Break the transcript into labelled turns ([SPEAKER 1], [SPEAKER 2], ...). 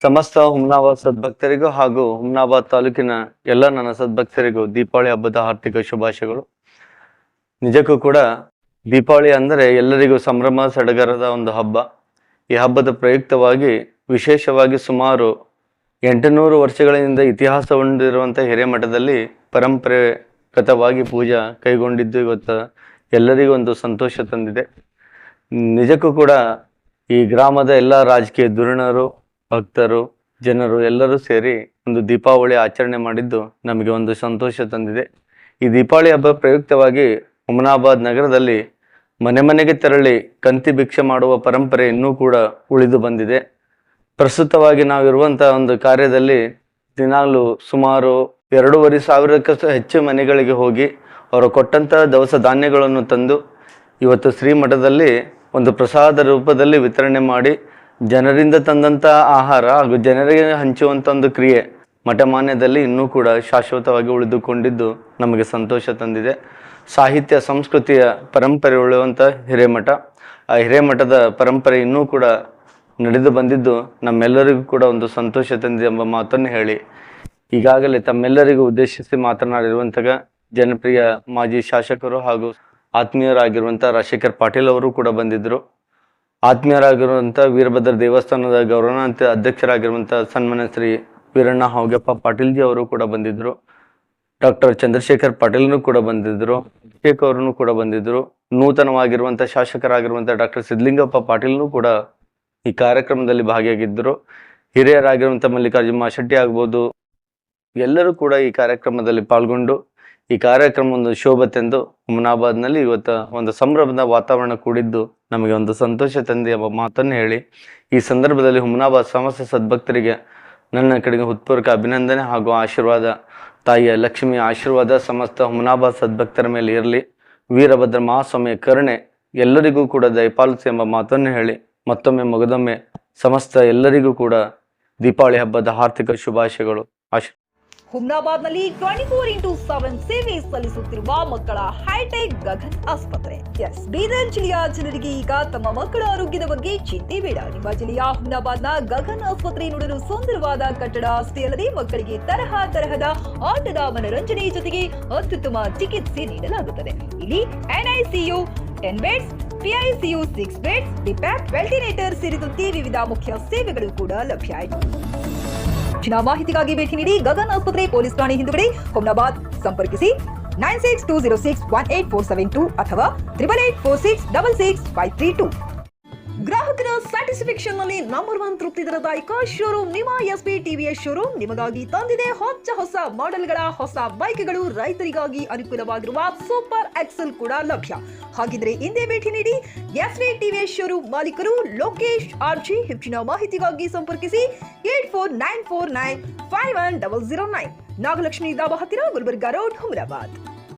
[SPEAKER 1] ಸಮಸ್ತ ಹುಮ್ನಾಬಾದ್ ಸದ್ಭಕ್ತರಿಗೂ ಹಾಗೂ ಹುಮ್ನಾಬಾದ್ ತಾಲೂಕಿನ ಎಲ್ಲ ನನ್ನ ಸದ್ಭಕ್ತರಿಗೂ ದೀಪಾವಳಿ ಹಬ್ಬದ ಆರ್ಥಿಕ ಶುಭಾಶಯಗಳು. ನಿಜಕ್ಕೂ ಕೂಡ ದೀಪಾವಳಿ ಅಂದರೆ ಎಲ್ಲರಿಗೂ ಸಂಭ್ರಮ ಸಡಗರದ ಒಂದು ಹಬ್ಬ. ಈ ಹಬ್ಬದ ಪ್ರಯುಕ್ತವಾಗಿ ವಿಶೇಷವಾಗಿ ಸುಮಾರು 800 ವರ್ಷಗಳಿಂದ ಇತಿಹಾಸ ಹೊಂದಿರುವಂಥ ಹಿರೇಮಠದಲ್ಲಿ ಪರಂಪರೆಗತವಾಗಿ ಪೂಜಾ ಕೈಗೊಂಡಿದ್ದು ಇವತ್ತು ಎಲ್ಲರಿಗೂ ಒಂದು ಸಂತೋಷ ತಂದಿದೆ. ನಿಜಕ್ಕೂ ಕೂಡ ಈ ಗ್ರಾಮದ ಎಲ್ಲ ರಾಜಕೀಯ ಧುರೀಣರು, ಭಕ್ತರು, ಜನರು ಎಲ್ಲರೂ ಸೇರಿ ಒಂದು ದೀಪಾವಳಿ ಆಚರಣೆ ಮಾಡಿದ್ದು ನಮಗೆ ಒಂದು ಸಂತೋಷ ತಂದಿದೆ. ಈ ದೀಪಾವಳಿ ಹಬ್ಬ ಪ್ರಯುಕ್ತವಾಗಿ ಹುಮನಾಬಾದ್ ನಗರದಲ್ಲಿ ಮನೆ ಮನೆಗೆ ತೆರಳಿ ಕಂತಿ ಭಿಕ್ಷೆ ಮಾಡುವ ಪರಂಪರೆ ಇನ್ನೂ ಕೂಡ ಉಳಿದು ಬಂದಿದೆ. ಪ್ರಸ್ತುತವಾಗಿ ನಾವಿರುವಂಥ ಒಂದು ಕಾರ್ಯದಲ್ಲಿ ದಿನಾಲು ಸುಮಾರು 2,500ಕ್ಕೂ ಹೆಚ್ಚು ಮನೆಗಳಿಗೆ ಹೋಗಿ ಅವರು ಕೊಟ್ಟಂಥ ದವಸ ಧಾನ್ಯಗಳನ್ನು ತಂದು ಇವತ್ತು ಶ್ರೀಮಠದಲ್ಲಿ ಒಂದು ಪ್ರಸಾದ ರೂಪದಲ್ಲಿ ವಿತರಣೆ ಮಾಡಿ ಜನರಿಂದ ತಂದಂಥ ಆಹಾರ ಹಾಗೂ ಜನರಿಗೆ ಹಂಚುವಂಥ ಒಂದು ಕ್ರಿಯೆ ಮಠಮಾನ್ಯದಲ್ಲಿ ಇನ್ನೂ ಕೂಡ ಶಾಶ್ವತವಾಗಿ ಉಳಿದುಕೊಂಡಿದ್ದು ನಮಗೆ ಸಂತೋಷ ತಂದಿದೆ. ಸಾಹಿತ್ಯ ಸಂಸ್ಕೃತಿಯ ಪರಂಪರೆ ಉಳಿಯುವಂಥ ಹಿರೇಮಠ, ಆ ಹಿರೇಮಠದ ಪರಂಪರೆ ಇನ್ನೂ ಕೂಡ ನಡೆದು ಬಂದಿದ್ದು ನಮ್ಮೆಲ್ಲರಿಗೂ ಕೂಡ ಒಂದು ಸಂತೋಷ ತಂದಿದೆ ಎಂಬ ಮಾತನ್ನು ಹೇಳಿ, ಈಗಾಗಲೇ ತಮ್ಮೆಲ್ಲರಿಗೂ ಉದ್ದೇಶಿಸಿ ಮಾತನಾಡಿರುವಂತಹ ಜನಪ್ರಿಯ ಮಾಜಿ ಶಾಸಕರು ಹಾಗೂ ಆತ್ಮೀಯರಾಗಿರುವಂಥ ರಾಜಶೇಖರ್ ಪಾಟೀಲ್ ಅವರು ಕೂಡ ಬಂದಿದ್ದರು. ಆತ್ಮೀಯರಾಗಿರುವಂಥ ವೀರಭದ್ರ ದೇವಸ್ಥಾನದ ಗೌರವಾನ್ವಿತ ಅಧ್ಯಕ್ಷರಾಗಿರುವಂಥ ಸನ್ಮಾನ್ಯ ಶ್ರೀ ವೀರಣ್ಣ ಹಾವ್ಗೆಪ್ಪ ಪಾಟೀಲ್ಜಿ ಅವರು ಕೂಡ ಬಂದಿದ್ದರು. ಡಾಕ್ಟರ್ ಚಂದ್ರಶೇಖರ್ ಪಾಟೀಲ್ನು ಕೂಡ ಬಂದಿದ್ದರು. ಅಭಿಷೇಕ್ ಅವರೂ ಕೂಡ ಬಂದಿದ್ದರು. ನೂತನವಾಗಿರುವಂಥ ಶಾಸಕರಾಗಿರುವಂಥ ಡಾಕ್ಟರ್ ಸಿದ್ಧಲಿಂಗಪ್ಪ ಪಾಟೀಲ್ನು ಕೂಡ ಈ ಕಾರ್ಯಕ್ರಮದಲ್ಲಿ ಭಾಗಿಯಾಗಿದ್ದರು. ಹಿರಿಯರಾಗಿರುವಂಥ ಮಲ್ಲಿಕಾರ್ಜುನ ಮಾಶೆಟ್ಟಿ ಆಗ್ಬೋದು, ಎಲ್ಲರೂ ಕೂಡ ಈ ಕಾರ್ಯಕ್ರಮದಲ್ಲಿ ಪಾಲ್ಗೊಂಡು ಈ ಕಾರ್ಯಕ್ರಮ ಒಂದು ಶೋಭತೆಂದು ಹುಮನಾಬಾದ್ನಲ್ಲಿ ಇವತ್ತು ಒಂದು ಸಂಭ್ರಮದ ವಾತಾವರಣ ಕೂಡಿದ್ದು ನಮಗೆ ಒಂದು ಸಂತೋಷ ತಂದೆ ಎಂಬ ಮಾತನ್ನು ಹೇಳಿ, ಈ ಸಂದರ್ಭದಲ್ಲಿ ಹುಮನಾಬಾದ್ ಸಮಸ್ತ ಸದ್ಭಕ್ತರಿಗೆ ನನ್ನ ಕಡೆಗೆ ಹೃತ್ಪೂರ್ವಕ ಅಭಿನಂದನೆ ಹಾಗೂ ಆಶೀರ್ವಾದ. ತಾಯಿಯ ಲಕ್ಷ್ಮಿಯ ಆಶೀರ್ವಾದ ಸಮಸ್ತ ಹುಮನಾಬಾದ್ ಸದ್ಭಕ್ತರ ಮೇಲೆ ಇರಲಿ. ವೀರಭದ್ರ ಮಹಾಸ್ವಾಮಿಯ ಕರುಣೆ ಎಲ್ಲರಿಗೂ ಕೂಡ ದಯಪಾಲಿಸಿ ಎಂಬ ಮಾತನ್ನು ಹೇಳಿ, ಮತ್ತೊಮ್ಮೆ ಮಗದೊಮ್ಮೆ ಸಮಸ್ತ ಎಲ್ಲರಿಗೂ ಕೂಡ ದೀಪಾವಳಿ ಹಬ್ಬದ ಆರ್ಥಿಕ ಶುಭಾಶಯಗಳು.
[SPEAKER 2] ಹುಮ್ನಾಬಾದ್ನಲ್ಲಿ 24x7 ಸೇವೆ ಸಲ್ಲಿಸುತ್ತಿರುವ ಮಕ್ಕಳ ಹೈಟೆಕ್ ಗಗನ್ ಆಸ್ಪತ್ರೆ. ಬೀದರ್ ಜಿಲ್ಲೆಯ ಜನರಿಗೆ ಈಗ ತಮ್ಮ ಮಕ್ಕಳ ಆರೋಗ್ಯದ ಬಗ್ಗೆ ಚಿಂತೆ ಬೇಡ. ನಿಮ್ಮ ಜಿಲ್ಲೆಯ ಹುಮ್ನಾಬಾದ್ನ ಗಗನ್ ಆಸ್ಪತ್ರೆ ನೋಡಲು ಸುಂದರವಾದ ಕಟ್ಟಡ ಅಷ್ಟೇ ಅಲ್ಲದೆ ಮಕ್ಕಳಿಗೆ ತರಹದ ಆಟದ ಮನರಂಜನೆ ಜೊತೆಗೆ ಅತ್ಯುತ್ತಮ ಚಿಕಿತ್ಸೆ ನೀಡಲಾಗುತ್ತದೆ. ಇಲ್ಲಿ NICU 10 ಬೆಡ್ಸ್, PICU 6 ಬೆಡ್ಸ್, ಡಿಪ್ಯಾಕ್, ವೆಂಟಿಲೇಟರ್ ಸೇರಿದಂತೆ ವಿವಿಧ ಮುಖ್ಯ ಸೇವೆಗಳು ಕೂಡ ಲಭ್ಯ. ಹೆಚ್ಚಿನ ಮಾಹಿತಿಗಾಗಿ ಭೇಟಿ ನೀಡಿ ಗಗನ್ ಆಸ್ಪತ್ರೆ, ಪೊಲೀಸ್ ಠಾಣೆ ಹಿಂದುಗಡೆ, ಹುಮ್ನಾಬಾದ್. ಸಂಪರ್ಕಿಸಿ 9620618472 ಅಥವಾ 8884666532. ಗ್ರಾಹಕರ ಸ್ಯಾಟಿಸ್ಫ್ಯಾಕ್ಷನ್ ನಲ್ಲಿ ನಂಬರ್ 1 ತೃಪ್ತಿ ದರದಾಯಕ ಶೋರೂಮ್ ನಿಮ್ಮ SP TVS ಶೋರೂಮ್ ನಿಮಗಾಗಿ ತಂದಿದೆ ಹೊಸ ಮಾಡೆಲ್ಗಳ ಹೊಸ ಬೈಕ್ಗಳು. ರೈತರಿಗಾಗಿ ಅನುಕೂಲವಾಗಿರುವ ಸೂಪರ್ ಎಕ್ಸೆಲ್ ಕೂಡ ಲಭ್ಯ. ಹಾಗಿದ್ರೆ ಹಿಂದೆ ಭೇಟಿ ನೀಡಿ SP TVS ಶೋರೂಮ್ ಮಾಲೀಕರು ಲೋಕೇಶ್ RG. ಹೆಚ್ಚಿನ ಮಾಹಿತಿಗಾಗಿ ಸಂಪರ್ಕಿಸಿ 8494951009. ನಾಗಲಕ್ಷ್ಮಿ ದಾಬಾ ಹತ್ತಿರ, ಗುಲ್ಬರ್ಗಾ ರೋಡ್, ಹುಮನಾಬಾದ್.